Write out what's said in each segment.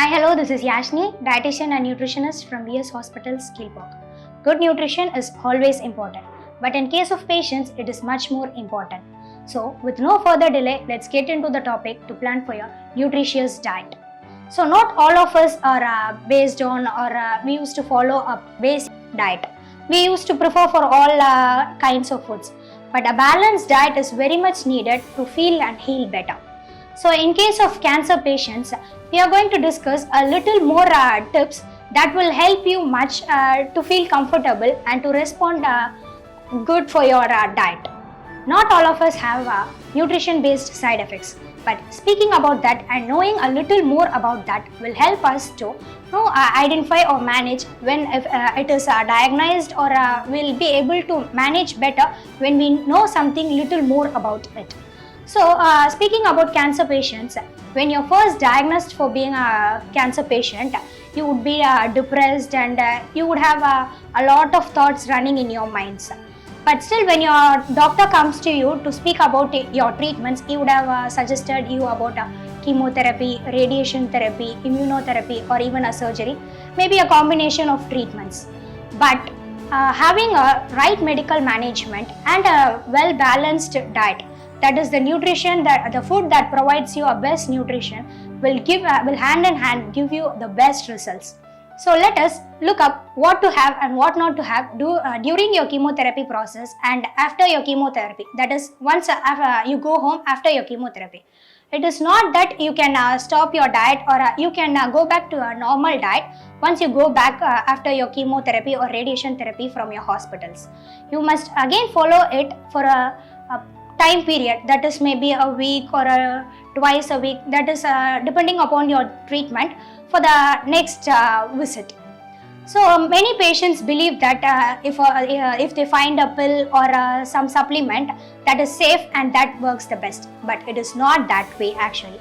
Hi, hello, this is Yashini, Dietitian and Nutritionist from VS Hospitals, Kilpauk. Good nutrition is always important, but in case of patients, it is much more important. So, with no further delay, let's get into the topic to plan for your nutritious diet. So, not all of us are based on we used to follow a basic diet. We used to prefer for all kinds of foods, but a balanced diet is very much needed to feel and heal better. So, in case of cancer patients, we are going to discuss a little more tips that will help you much to feel comfortable and to respond good for your diet. Not all of us have nutrition based side effects, but speaking about that and knowing a little more about that will help us to identify or manage when if it is diagnosed, or we'll be able to manage better when we know something little more about it. So, speaking about cancer patients, when you're first diagnosed for being a cancer patient, you would be depressed and you would have a lot of thoughts running in your minds. But still, when your doctor comes to you to speak about your treatments, he would have suggested you about chemotherapy, radiation therapy, immunotherapy, or even a surgery, maybe a combination of treatments. But having a right medical management and a well-balanced diet, that is the nutrition, that the food that provides you a best nutrition will hand in hand give you the best results. So let us look up what to have and what not to have during your chemotherapy process and after your chemotherapy. That is once you go home after your chemotherapy. It is not that you can stop your diet or you can go back to a normal diet once you go back after your chemotherapy or radiation therapy from your hospitals. You must again follow it for a time period, that is maybe a week or twice a week, that is depending upon your treatment for the next visit. So many patients believe that if they find a pill or some supplement that is safe and that works the best, but it is not that way actually.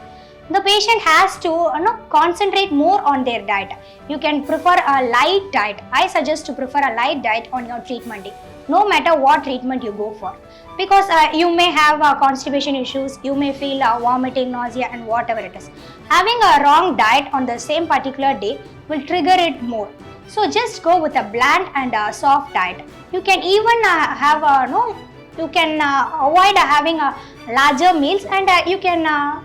The patient has to concentrate more on their diet. You can prefer a light diet. I suggest to prefer a light diet on your treatment day, no matter what treatment you go for, because you may have constipation issues, you may feel vomiting, nausea and whatever it is. Having a wrong diet on the same particular day will trigger it more. So just go with a bland and soft diet. You can even you can avoid having larger meals, and you can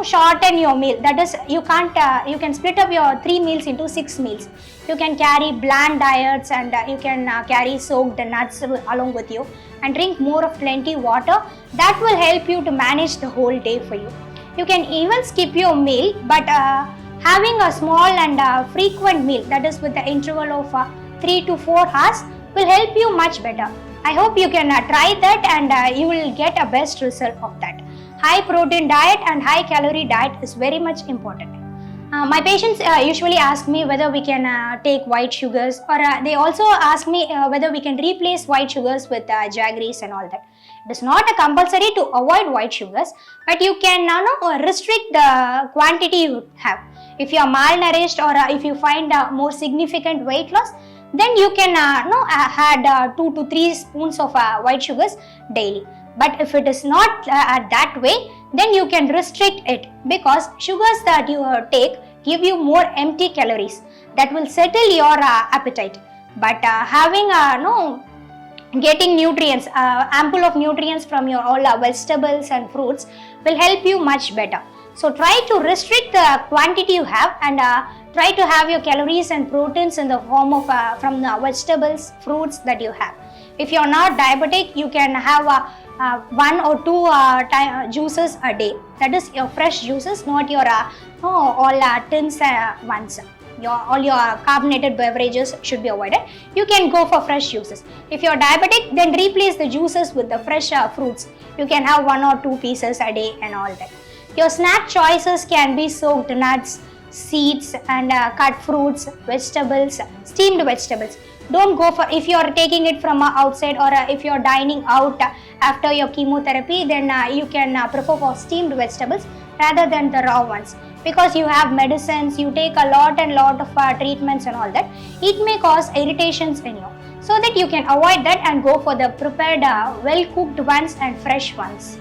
shorten your meal. That is, you can split up your 3 meals into 6 meals. You can carry bland diets, and you can carry soaked nuts along with you, and drink more of plenty water. That will help you to manage the whole day for you. You can even skip your meal, but having a small and frequent meal, that is with the interval of 3 to 4 hours, will help you much better. I hope you can try that, and you will get a best result of that. High protein diet and high calorie diet is very much important. My patients usually ask me whether we can take white sugars, or they also ask me whether we can replace white sugars with jaggeries and all that. It is not a compulsory to avoid white sugars, but you can restrict the quantity you have. If you are malnourished, or if you find more significant weight loss, then you can add 2 to 3 spoons of white sugars daily. But if it is not that way, then you can restrict it, because sugars that you take give you more empty calories that will settle your appetite. But getting nutrients, ample of nutrients from your all vegetables and fruits will help you much better. So try to restrict the quantity you have, and try to have your calories and proteins in the form of from the vegetables, fruits that you have. If you are not diabetic, you can have 1 or 2 juices a day. That is your fresh juices, not your all tins ones. All your carbonated beverages should be avoided. You can go for fresh juices. If you are diabetic, then replace the juices with the fresh fruits. You can have 1 or 2 pieces a day and all that. Your snack choices can be soaked nuts, seeds, and cut fruits, vegetables, steamed vegetables. Don't go for, if you are taking it from outside, or if you are dining out after your chemotherapy, then you can prefer for steamed vegetables rather than the raw ones, because you have medicines, you take a lot of treatments and all that. It may cause irritations in you, so that you can avoid that and go for the prepared well cooked ones and fresh ones.